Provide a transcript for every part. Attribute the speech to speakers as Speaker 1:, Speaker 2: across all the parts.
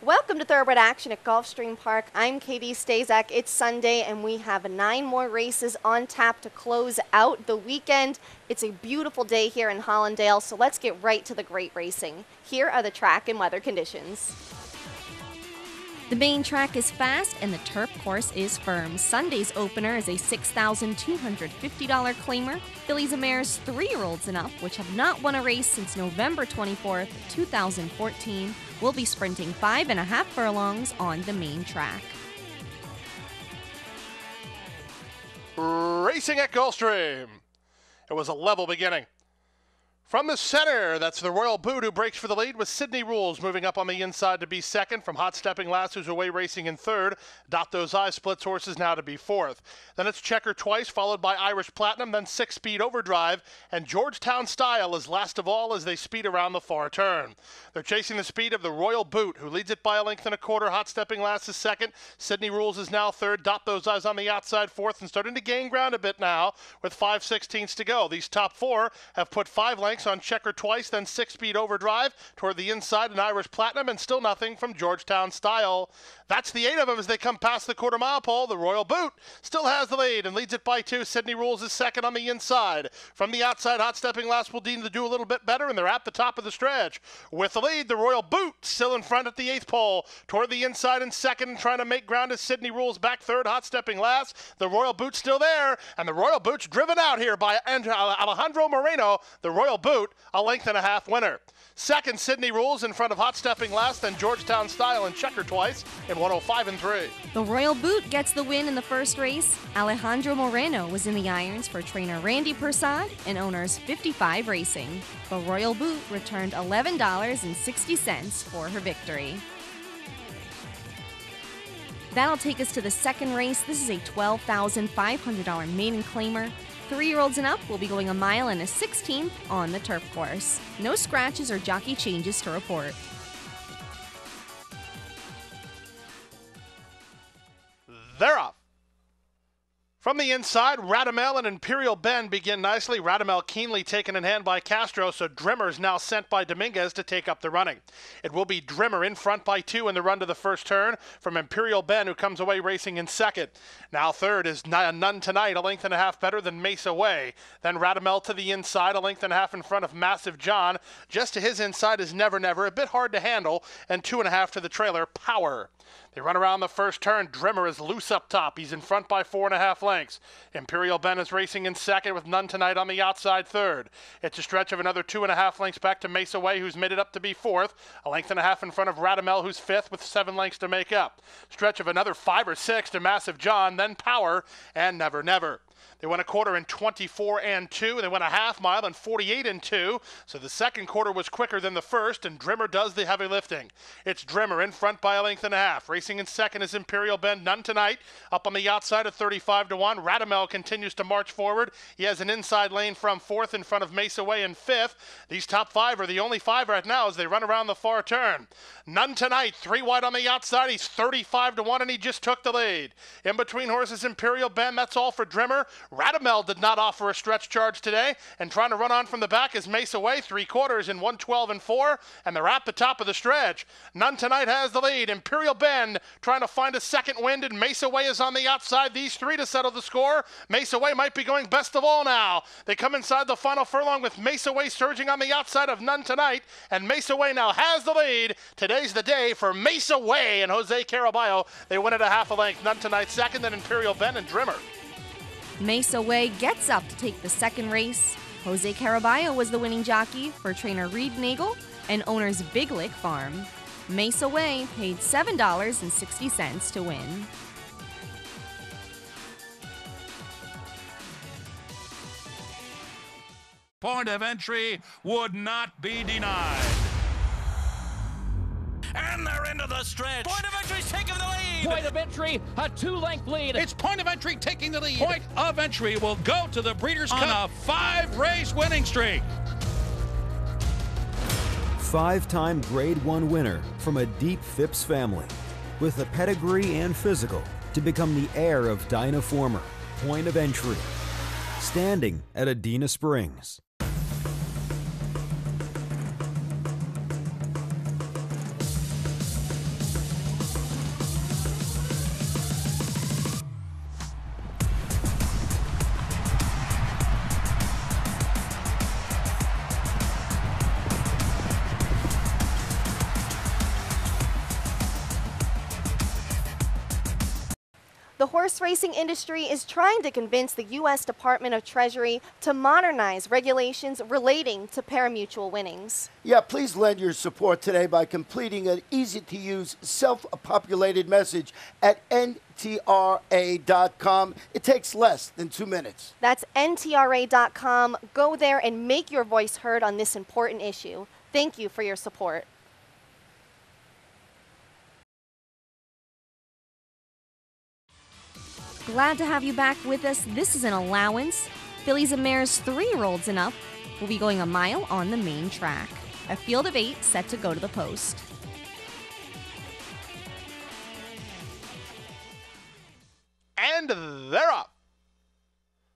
Speaker 1: Welcome to Thoroughbred Action at Gulfstream Park. I'm Katie Stazak. It's Sunday, and we have 9 more races on tap to close out the weekend. It's a beautiful day here in Hollandale, so let's get right to the great racing. Here are the track and weather conditions.
Speaker 2: The main track is fast and the turf course is firm. Sunday's opener is a $6,250 claimer. Fillies and mares 3-year-olds and up, which have not won a race since November 24th, 2014, will be sprinting 5.5 furlongs on the main track.
Speaker 3: Racing at Gulfstream. It was a level beginning. From the center, that's the Royal Boot who breaks for the lead with Sydney Rules moving up on the inside to be second. From Hot Stepping Lass, who's away racing in third. Dot Those Eyes splits horses now to be fourth. Then it's Checker Twice, followed by Irish Platinum, then 6-Speed Overdrive, and Georgetown Style is last of all as they speed around the far turn. They're chasing the speed of the Royal Boot, who leads it by 1.25 lengths. Hot Stepping Lass is second. Sydney Rules is now third. Dot Those Eyes on the outside fourth and starting to gain ground a bit now with 5/16 to go. These top 4 have put 5 lengths on Checker Twice, then 6-Speed Overdrive toward the inside, and Irish Platinum, and still nothing from Georgetown Style. That's the 8 of them as they come past the quarter-mile pole. The Royal Boot still has the lead and leads it by 2. Sydney Rules is second on the inside. From the outside, Hot Stepping Lass will need to do a little bit better, and they're at the top of the stretch. With the lead, the Royal Boot still in front at the 8th pole. Toward the inside and second, and trying to make ground as Sydney Rules back third. Hot Stepping Lass. The Royal Boot's still there, and the Royal Boot's driven out here by Alejandro Moreno. The Royal Boot, 1.5 lengths winner. Second, Sydney Rules in front of Hot Stepping Lass, then Georgetown Style and Checker Twice in 105.3.
Speaker 2: The Royal Boot gets the win in the first race. Alejandro Moreno was in the irons for trainer Randy Persad and owners 55 Racing. The Royal Boot returned $11.60 for her victory. That'll take us to the second race. This is a $12,500 maiden claimer. 3-year-olds and up will be going 1 1/16 miles on the turf course. No scratches or jockey changes to report.
Speaker 3: They're off. From the inside, Radamel and Imperial Ben begin nicely. Radamel keenly taken in hand by Castro, so Drimmer is now sent by Dominguez to take up the running. It will be Drimmer in front by 2 in the run to the first turn from Imperial Ben, who comes away racing in second. Now third is None Tonight, 1.5 lengths better than Mesa Way. Then Radamel to the inside, 1.5 lengths in front of Massive John. Just to his inside is Never Never, a bit hard to handle, and 2.5 to the trailer, Power. They run around the first turn. Drimmer is loose up top. He's in front by 4.5 lengths. Imperial Ben is racing in second with None Tonight on the outside third. It's a stretch of another 2.5 lengths back to Mesa Way, who's made it up to be fourth. 1.5 lengths in front of Radamel, who's fifth, with 7 lengths to make up. Stretch of another 5 or 6 to Massive John, then Power, and Never Never. They went a quarter in 24.2. They went a half mile in 48.2. So the second quarter was quicker than the first, and Drimmer does the heavy lifting. It's Drimmer in front by 1.5 lengths. Racing in second is Imperial Ben. None Tonight up on the outside at 35-1. Radamel continues to march forward. He has an inside lane from fourth in front of Mesa Way in fifth. These top 5 are the only 5 right now as they run around the far turn. None Tonight, 3 wide on the outside. He's 35-1, and he just took the lead. In between horses, Imperial Ben. That's all for Drimmer. Radamel did not offer a stretch charge today, and trying to run on from the back is Mesa Way, 3/4 in 112.4, and they're at the top of the stretch. None Tonight has the lead. Imperial Ben trying to find a second wind, and Mesa Way is on the outside. These 3 to settle the score. Mesa Way might be going best of all now. They come inside the final furlong with Mesa Way surging on the outside of None Tonight, and Mesa Way now has the lead. Today's the day for Mesa Way and Jose Caraballo. They win it a 1/2 length. None Tonight second, then Imperial Ben and Drimmer.
Speaker 2: Mesa Way gets up to take the second race. Jose Caraballo was the winning jockey for trainer Reed Nagel and owners Big Lick Farm. Mesa Way paid $7.60 to win.
Speaker 4: Point of entry would not be denied. And they're into the stretch. Point of entry's taking the lead.
Speaker 5: Point of entry, a 2-length lead.
Speaker 4: It's Point of Entry taking the lead. Point of Entry will go to the Breeders' Cup on a 5-race winning streak.
Speaker 6: 5-time Grade 1 winner from a deep Phipps family with the pedigree and physical to become the heir of Dynaformer. Point of Entry. Standing at Adena Springs.
Speaker 1: The horse racing industry is trying to convince the U.S. Department of Treasury to modernize regulations relating to parimutuel winnings.
Speaker 7: Yeah, please lend your support today by completing an easy-to-use, self-populated message at ntra.com. It takes less than 2 minutes.
Speaker 1: That's ntra.com. Go there and make your voice heard on this important issue. Thank you for your support.
Speaker 2: Glad to have you back with us. This is an allowance. Fillies and Mares 3-year-olds and up will be going a mile on the main track. A field of 8 set to go to the post.
Speaker 3: And they're up.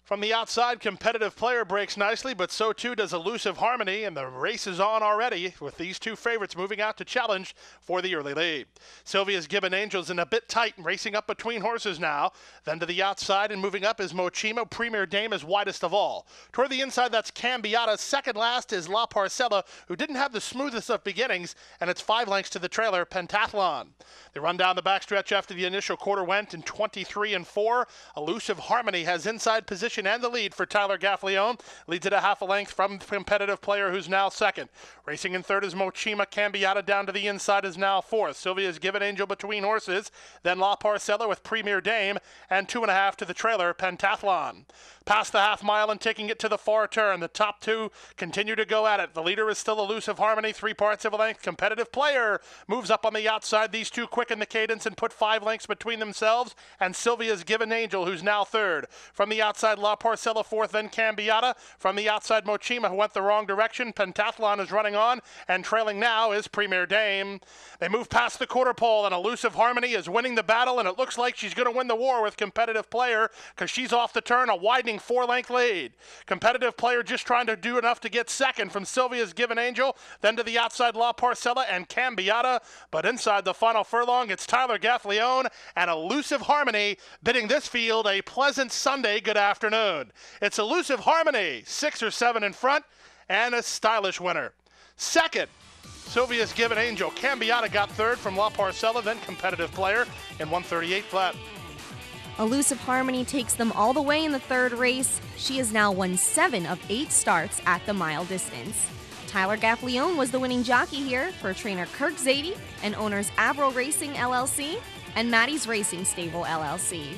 Speaker 3: From the outside, Competitive Player breaks nicely, but so too does Elusive Harmony, and the race is on already, with these two favorites moving out to challenge for the early lead. Sylvia's Given Angel's in a bit tight, racing up between horses now. Then to the outside and moving up is Mochimo. Premier Dame is widest of all. Toward the inside, that's Cambiata. Second last is La Parcella, who didn't have the smoothest of beginnings, and it's 5 lengths to the trailer, Pentathlon. They run down the backstretch after the initial quarter went in 23-4. Elusive Harmony has inside position and the lead for Tyler Gaffleone. Leads at a half a length from Competitive Player, who's now second. Racing in third is Mochima. Cambiata down to the inside is now fourth. Sylvia's Given Angel between horses. Then La Parcella with Premier Dame, and 2.5 to the trailer, Pentathlon. Past the half mile and taking it to the far turn. The top two continue to go at it. The leader is still Elusive Harmony, 3 parts of a length. Competitive Player moves up on the outside. These two quicken the cadence and put 5 lengths between themselves and Sylvia's Given Angel, who's now third. From the outside, La Parcella fourth, then Cambiata. From the outside, Mochima, who went the wrong direction. Pentathlon is running on, and trailing now is Premier Dame. They move past the quarter pole, and Elusive Harmony is winning the battle, and it looks like she's going to win the war with Competitive Player because she's off the turn, a widening 4-length lead. Competitive Player just trying to do enough to get second from Sylvia's Given Angel, then to the outside, La Parcella and Cambiata. But inside the final furlong, it's Tyler Gaffleone and Elusive Harmony bidding this field a pleasant Sunday good afternoon. It's Elusive Harmony, 6 or 7 in front, and a stylish winner. Second, Sylvia's Given Angel. Cambiata got third from La Parcella, then Competitive Player in 138 flat.
Speaker 2: Elusive Harmony takes them all the way in the third race. She has now won 7 of 8 starts at the mile distance. Tyler Gaffleone was the winning jockey here for trainer Kirk Zadie and owners Avril Racing LLC and Maddie's Racing Stable LLC.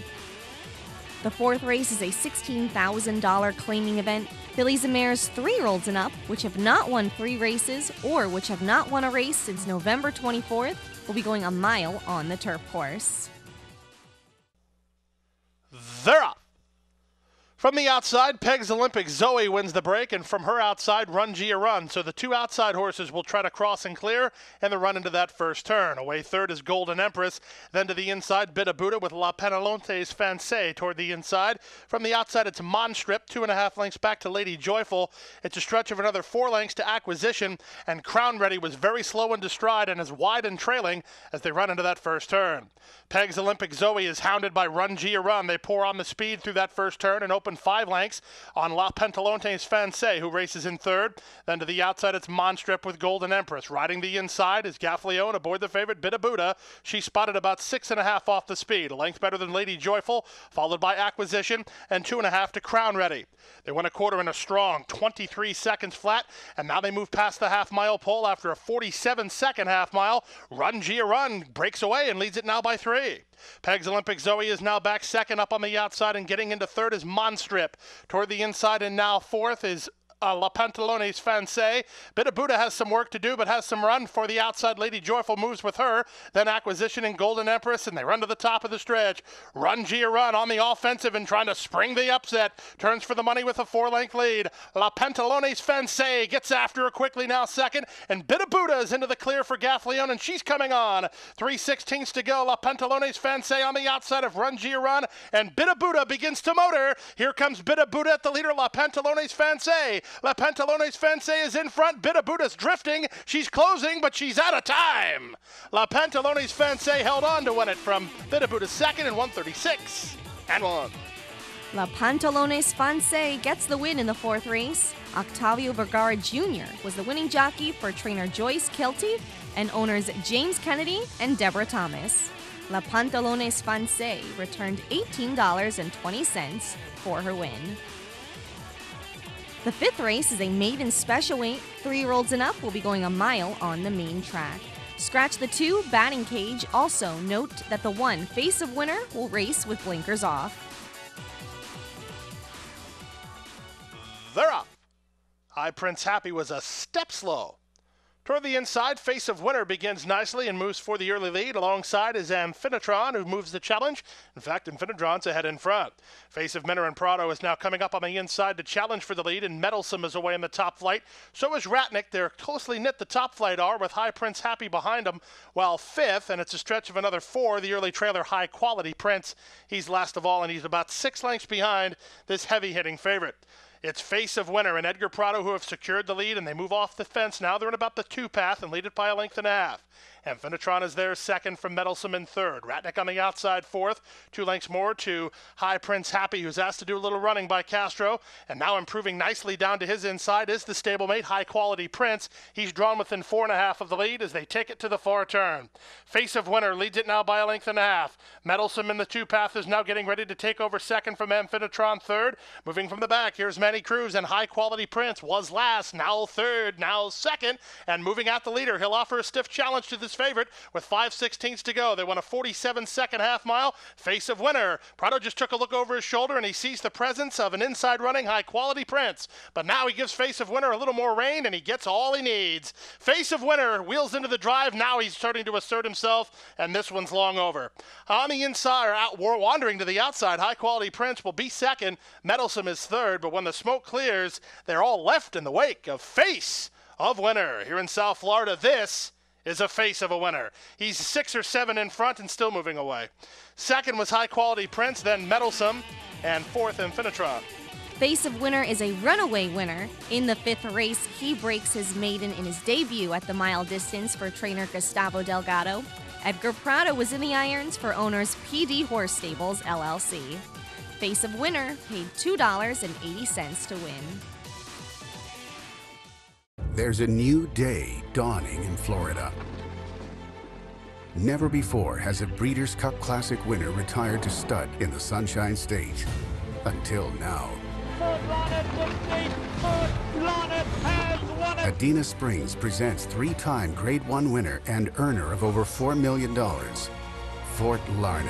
Speaker 2: The fourth race is a $16,000 claiming event. Fillies and Mares 3-year-olds and up, which have not won 3 races or which have not won a race since November 24th, will be going a mile on the turf course.
Speaker 3: They're up. From the outside, Peg's Olympic Zoe wins the break, and from her outside, Run Gia Run. So the two outside horses will try to cross and clear and the run into that first turn. Away third is Golden Empress. Then to the inside, Bida Buddha with La Penelonte's Fancy toward the inside. From the outside, it's Monstrip, 2.5 lengths back to Lady Joyful. It's a stretch of another 4 lengths to Acquisition, and Crown Ready was very slow into stride and is wide and trailing as they run into that first turn. Peg's Olympic Zoe is hounded by Run Gia Run. They pour on the speed through that first turn and open 5 lengths on La Pentalonte's Fancy, who races in third. Then to the outside, it's Monstrip with Golden Empress. Riding the inside is Gaffleone aboard the favorite Bida Buddha. She spotted about 6.5 off the speed, a length better than Lady Joyful, followed by Acquisition, and 2.5 to Crown Ready. They went a quarter in a strong 23 seconds flat, and now they move past the half-mile pole after a 47-second half-mile. Run Gia Run breaks away and leads it now by 3. Peg's Olympic Zoe is now back second. Up on the outside and getting into third is Monstrip. Toward the inside and now fourth is La Pantalone's Fancy. Bida Buddha has some work to do, but has some run for the outside. Lady Joyful moves with her. Then Acquisition and Golden Empress, and they run to the top of the stretch. Run Gia Run on the offensive and trying to spring the upset. Turns for the money with a 4-length lead. La Pantalone's Fancy gets after her quickly now second, and Bida Buddha is into the clear for Gaffleone, and she's coming on. 3/16 to go. La Pantalone's Fancy on the outside of Run Gia Run, and Bida Buddha begins to motor. Here comes Bida Buddha at the leader, La Pantalone's Fancy. La Pantalone's Fancy is in front. Bida Buddha's drifting. She's closing, but she's out of time. La Pantalone's Fancy held on to win it from Bida Buddha's second in 1:36.1.
Speaker 2: La Pantalone's Fancy gets the win in the fourth race. Octavio Vergara Jr. was the winning jockey for trainer Joyce Kilty and owners James Kennedy and Deborah Thomas. La Pantalones Fancy returned $18.20 for her win. The fifth race is a maiden special weight. 3-year-olds and up will be going a mile on the main track. Scratch the 2 batting cage. Also note that the 1 Face of Winter will race with blinkers off.
Speaker 3: They're up. High Prince Happy was a step slow. Toward the inside, Face of Winter begins nicely and moves for the early lead. Alongside is Amphinitron, who moves the challenge. In fact, Amphinitron's ahead in front. Face of Winter and Prado is now coming up on the inside to challenge for the lead, and Meddlesome is away in the top flight. So is Ratnick. They're closely knit, the top flight are, with High Prince Happy behind them, while fifth, and it's a stretch of another 4, the early trailer High Quality Prince. He's last of all, and he's about 6 lengths behind this heavy-hitting favorite. It's Face of Winter and Edgar Prado who have secured the lead, and they move off the fence. Now they're in about the 2 path and lead it by a length and a half. Amphinitron is there second from Meddlesome in third. Ratnick on the outside fourth. 2 lengths more to High Prince Happy, who's asked to do a little running by Castro. And now improving nicely down to his inside is the stablemate High Quality Prince. He's drawn within 4.5 of the lead as they take it to the far turn. Face of Winter leads it now by a length and a half. Meddlesome in the 2 path is now getting ready to take over second from Amphinitron third. Moving from the back, here's Manny Cruz, and High Quality Prince was last, now third, now second, and moving at the leader. He'll offer a stiff challenge to this favorite with 5/16 to go. They won a 47-second half mile. Face of Winter. Prado just took a look over his shoulder and he sees the presence of an inside running High Quality Prince. But now he gives Face of Winter a little more rein and he gets all he needs. Face of Winter wheels into the drive. Now he's starting to assert himself, and this one's long over. On the inside, or out, wandering to the outside, High Quality Prince will be second. Meddlesome is third, but when the smoke clears, they're all left in the wake of Face of Winter. Here in South Florida, this is a Face of a Winner. He's 6 or 7 in front and still moving away. Second was High Quality Prince, then Meddlesome, and fourth Amphinitron.
Speaker 2: Face of Winter is a runaway winner. In the 5th race, he breaks his maiden in his debut at the mile distance for trainer Gustavo Delgado. Edgar Prado was in the irons for owners PD Horse Stables, LLC. Face of Winter paid $2.80 to win.
Speaker 8: There's a new day dawning in Florida. Never before has a Breeders' Cup Classic winner retired to stud in the Sunshine State. Until now. Adena Springs presents 3-time Grade 1 winner and earner of over $4 million, Fort Larned.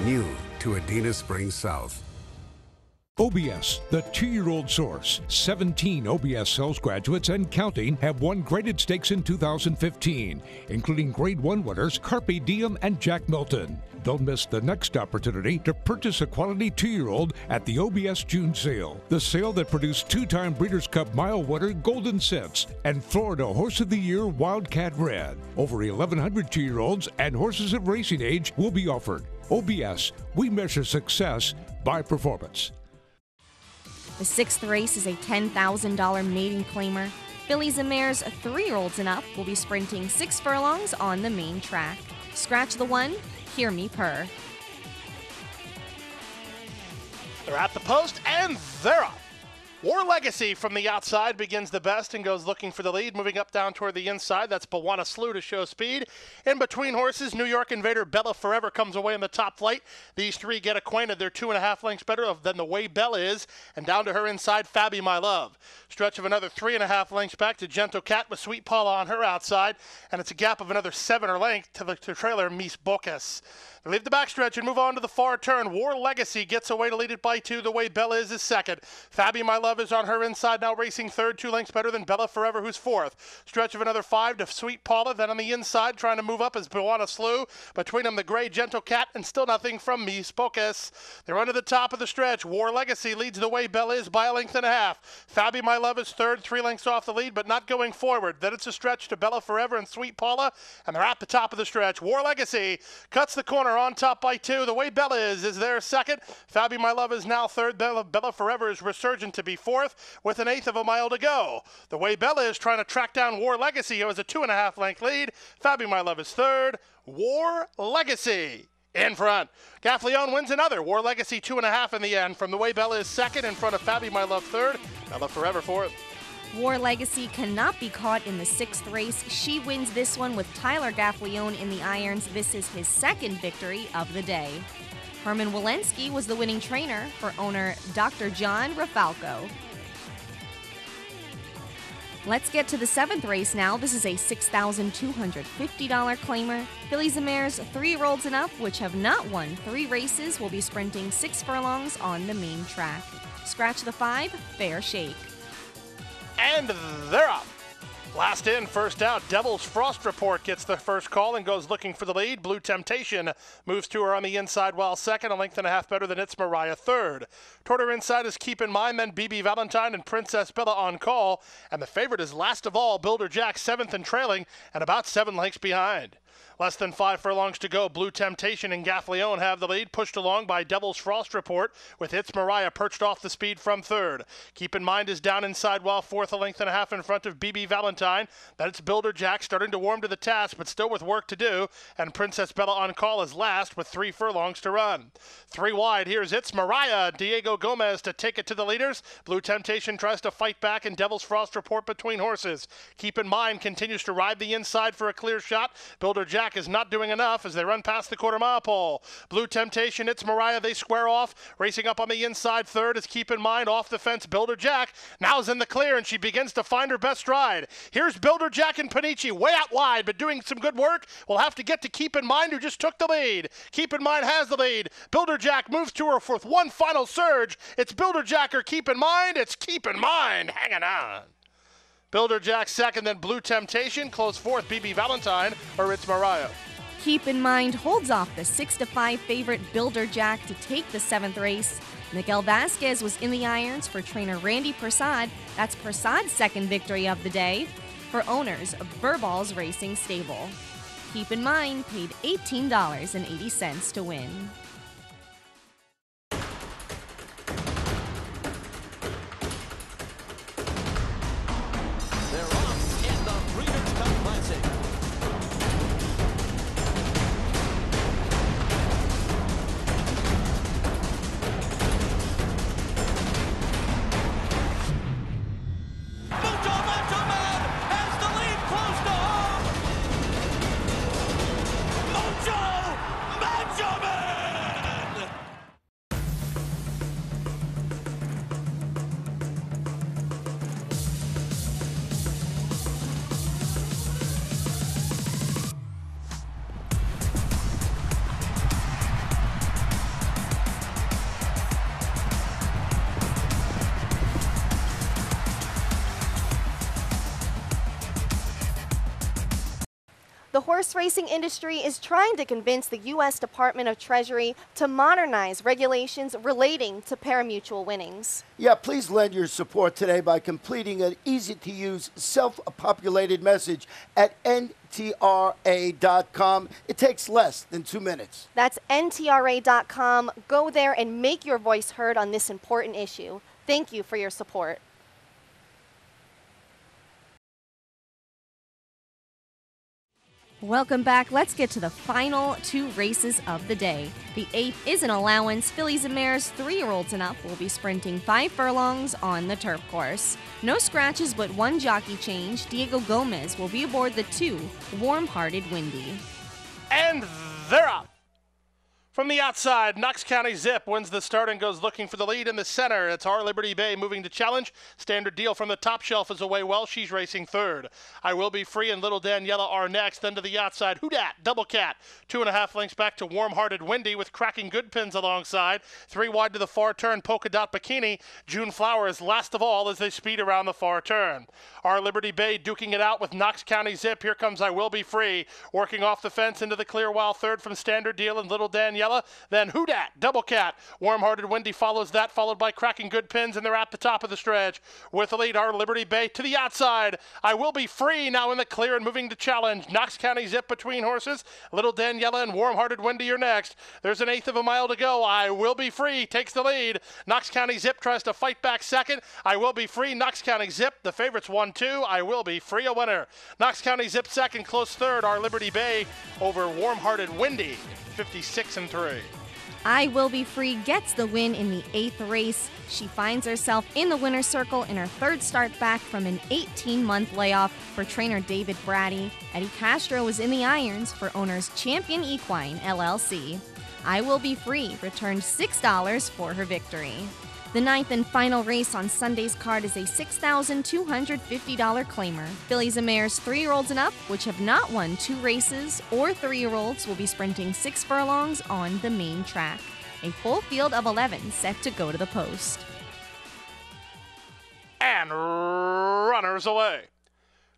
Speaker 8: New to Adena Springs South.
Speaker 9: OBS, the 2-year-old source. 17 OBS sales graduates and counting have won graded stakes in 2015, including Grade 1 winners Carpe Diem and Jack Milton. Don't miss the next opportunity to purchase a quality 2-year-old at the OBS June sale. The sale that produced 2-time Breeders' Cup Mile winner Golden Sense and Florida Horse of the Year Wildcat Red. Over 1,100 2-year-olds and horses of racing age will be offered. OBS, we measure success by performance.
Speaker 2: The 6th race is a $10,000 maiden claimer. Fillies and mares 3-year-olds and up will be sprinting 6 furlongs on the main track. Scratch the 1, hear me purr.
Speaker 3: They're at the post, and they're up. War Legacy from the outside begins the best and goes looking for the lead. Moving up down toward the inside, that's Bawana Slew to show speed. In between horses, New York Invader Bella Forever comes away in the top flight. These 3 get acquainted. They're 2.5 lengths better than the way Bella is. And down to her inside, Fabby My Love. Stretch of another 3.5 lengths back to Gentle Cat with Sweet Paula on her outside. And it's a gap of another 7 or length to the trailer Mis Bocas. They leave the backstretch and move on to the far turn. War Legacy gets away to lead it by 2. The way Bella is second. Fabby My Love is on her inside now, racing third, 2 lengths better than Bella Forever, who's fourth. Stretch of another 5 to Sweet Paula. Then on the inside, trying to move up is Bawana Slew. Between them, the gray Gentle Cat, and still nothing from Mis Bocas. They're under the top of the stretch. War Legacy leads the way Bella is by a length and a half. Fabby My Love is third, 3 lengths off the lead, but not going forward. Then it's a stretch to Bella Forever and Sweet Paula, and they're at the top of the stretch. War Legacy cuts the corner on top by 2. The way Bella is there second. Fabby My Love is now third. Bella Forever is resurgent to be fourth with an 1/8 of a mile to go. The way Bella is trying to track down War Legacy, who has a 2.5 length lead. Fabby My Love is third. War Legacy in front. Gaffleone wins another. War Legacy 2.5 in the end. From the way Bella is second in front of Fabby My Love third. Bella Forever fourth.
Speaker 2: War Legacy cannot be caught in the 6th race. She wins this one with Tyler Gaffleone in the irons. This is his 2nd victory of the day. Herman Walensky was the winning trainer for owner Dr. John Rafalco. Let's get to the 7th race now. This is a $6,250 claimer. Fillies and Mares 3-year-olds and up, which have not won 3 races, will be sprinting 6 furlongs on the main track. Scratch the 5, fair shake.
Speaker 3: And they're up. Last in, first out. Devil's Frost Report gets the first call and goes looking for the lead. Blue Temptation moves to her on the inside while second, a length and a half better than It's Mariah third. Toward her inside is Keep in Mind, then BB Valentine and Princess Bella on call. And the favorite is last of all, Builder Jack, 7th and trailing, and about 7 lengths behind. Less than 5 furlongs to go. Blue Temptation and Gaffleone have the lead, pushed along by Devil's Frost Report, with It's Mariah perched off the speed from third. Keep in Mind is down inside while fourth, a length and a half in front of BB Valentine. Then it's Builder Jack starting to warm to the task, but still with work to do. And Princess Bella on call is last with 3 furlongs to run. 3 wide, here's It's Mariah. Diego Gomez to take it to the leaders. Blue Temptation tries to fight back, and Devil's Frost Report between horses. Keep in Mind continues to ride the inside for a clear shot. Builder Jack is not doing enough as they run past the quarter-mile pole. Blue Temptation, It's Mariah, they square off. Racing up on the inside third is Keep in Mind. Off the fence, Builder Jack now's in the clear, and she begins to find her best stride. Here's Builder Jack and Panici way out wide, but doing some good work. We'll have to get to Keep in Mind, who just took the lead. Keep in Mind has the lead. Builder Jack moves to her with one final surge. It's Builder Jack or Keep in Mind. It's Keep in Mind hanging on. Builder Jack second, then Blue Temptation. Close fourth, BB Valentine or It's Mariah.
Speaker 2: Keep in Mind holds off the 6-5 favorite Builder Jack to take the 7th race. Miguel Vasquez was in the irons for trainer Randy Prasad. That's Prasad's 2nd victory of the day for owners of Burballs Racing Stable. Keep in Mind paid $18.80 to win.
Speaker 5: They're off in the Breeders' Cup Classic.
Speaker 1: The horse racing industry is trying to convince the U.S. Department of Treasury to modernize regulations relating to parimutuel winnings.
Speaker 7: Yeah, please lend your support today by completing an easy-to-use, self-populated message at ntra.com. It takes less than 2 minutes.
Speaker 1: That's ntra.com. Go there and make your voice heard on this important issue. Thank you for your support.
Speaker 2: Welcome back. Let's get to the final 2 races of the day. The 8th is an allowance. Fillies and Mares 3-year-olds and up will be sprinting 5 furlongs on the turf course. No scratches but 1 jockey change. Diego Gomez will be aboard the 2 Warm-Hearted Windy.
Speaker 3: And they're up. From the outside, Knox County Zip wins the start and goes looking for the lead in the center. It's Our Liberty Bay moving to challenge. Standard Deal from the top shelf is away well. She's racing third. I Will Be Free and Little Daniela are next. Then to the outside, Who Dat? Double Cat. 2.5 lengths back to Warm-Hearted Windy with Cracking Good Pins alongside. 3 wide to the far turn, Polka Dot Bikini. June Flower is last of all as they speed around the far turn. Our Liberty Bay duking it out with Knox County Zip. Here comes I Will Be Free. Working off the fence into the clear while third from Standard Deal and Little Daniela. Then Who Dat? Double Cat. Warm-Hearted Windy follows that, followed by Cracking Good Pins, and they're at the top of the stretch. With the lead, Our Liberty Bay to the outside. I Will Be Free now in the clear and moving to challenge. Knox County Zip between horses. Little Daniela and Warm-Hearted Windy are next. There's an 1/8 of a mile to go. I Will Be Free takes the lead. Knox County Zip tries to fight back second. I Will Be Free. Knox County Zip. The favorites 1-2. I Will Be Free a winner. Knox County Zip second, close third. Our Liberty Bay over Warm-Hearted Windy, 56-3.
Speaker 2: I Will Be Free gets the win in the 8th race. She finds herself in the winner's circle in her 3rd start back from an 18-month layoff for trainer David Brady. Eddie Castro was in the irons for owners Champion Equine, LLC. I Will Be Free returned $6 for her victory. The 9th and final race on Sunday's card is a $6,250 claimer. Fillies and mares 3-year-olds and up, which have not won 2 races, or 3-year-olds will be sprinting 6 furlongs on the main track. A full field of 11 set to go to the post.
Speaker 3: And runners away.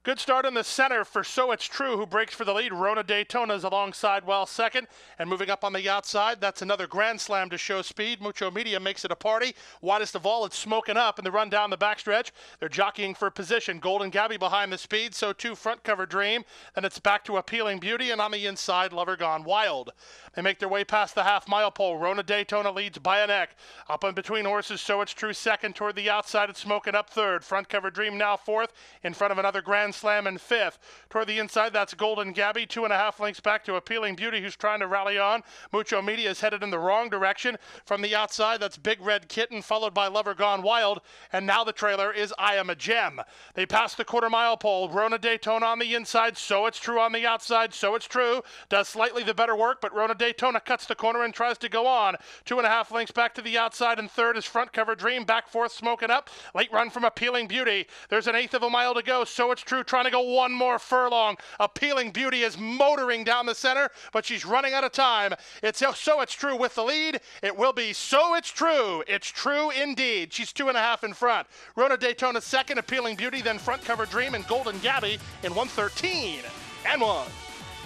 Speaker 3: Good start in the center for So It's True, who breaks for the lead. Rona Daytona's alongside well second. And moving up on the outside, that's another Grand Slam to show speed. Mucho Media makes it a party. Widest of all, it's smoking up in the run down the backstretch. They're jockeying for position. Golden Gabby behind the speed, so too Front Cover Dream. Then it's back to Appealing Beauty, and on the inside, Lover Gone Wild. They make their way past the half-mile pole. Rona Daytona leads by a neck. Up in between horses, So It's True second. Toward the outside, it's smoking up third. Front Cover Dream now fourth, in front of another Grand Slam in fifth. Toward the inside, that's Golden Gabby, 2.5 lengths back to Appealing Beauty, who's trying to rally on. Mucho Media is headed in the wrong direction. From the outside, that's Big Red Kitten, followed by Lover Gone Wild. And now the trailer is I Am a Gem. They pass the quarter-mile pole. Rona Daytona on the inside, So It's True on the outside. So It's True does slightly the better work, but Rona Daytona cuts the corner and tries to go on. 2.5 lengths back to the outside, and third is Front Cover Dream. Back fourth, smoking up. Late run from Appealing Beauty. There's an 1/8 of a mile to go. So It's True trying to go one more furlong. Appealing Beauty is motoring down the center, but she's running out of time. It's So It's True with the lead. It will be So It's True. It's true indeed. She's 2.5 in front. Rona Daytona second, Appealing Beauty, then Front Cover Dream and Golden Gabby in 1:13 and 1.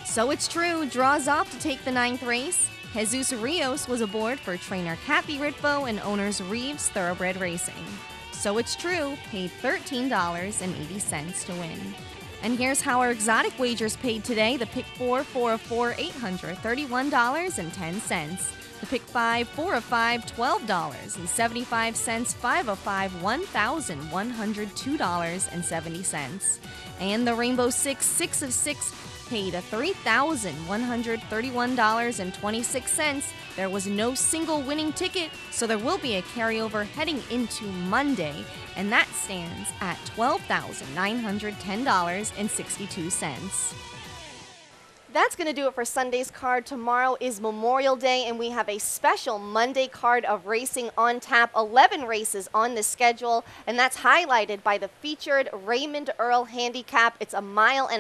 Speaker 2: So It's True draws off to take the 9th race. Jesus Rios was aboard for trainer Kathy Ritvo and owners Reeves Thoroughbred Racing. So It's True paid $13.80 to win. And here's how our exotic wagers paid today. The pick 4, 4 of 4, $800, $31.10. The pick 5, 4 of 5, $12.75. 5 of 5, $1,102.70. And the Rainbow 6, 6 of 6, paid $3,131.26. There was no single winning ticket, so there will be a carryover heading into Monday, and that stands at $12,910.62.
Speaker 1: That's going to do it for Sunday's card. Tomorrow is Memorial Day, and we have a special Monday card of racing on tap. 11 races on the schedule, and that's highlighted by the featured Raymond Earl Handicap. It's 1.5 miles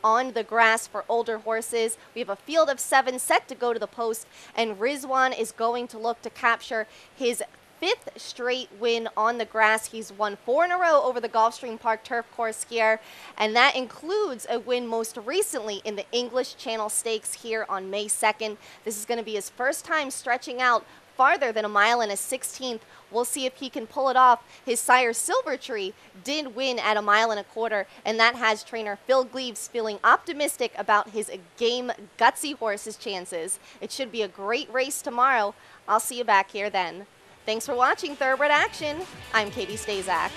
Speaker 1: on the grass for older horses. We have a field of 7 set to go to the post, and Rizwan is going to look to capture his 5th straight win on the grass. He's won 4 in a row over the Gulfstream Park turf course here, and that includes a win most recently in the English Channel Stakes here on May 2nd. This is going to be his first time stretching out farther than 1 1/16 miles. We'll see if he can pull it off. His sire Silver Tree did win at 1.25 miles, and that has trainer Phil Gleaves feeling optimistic about his game gutsy horse's chances. It should be a great race tomorrow. I'll see you back here then. Thanks for watching Thoroughbred Action. I'm Katie Stazak.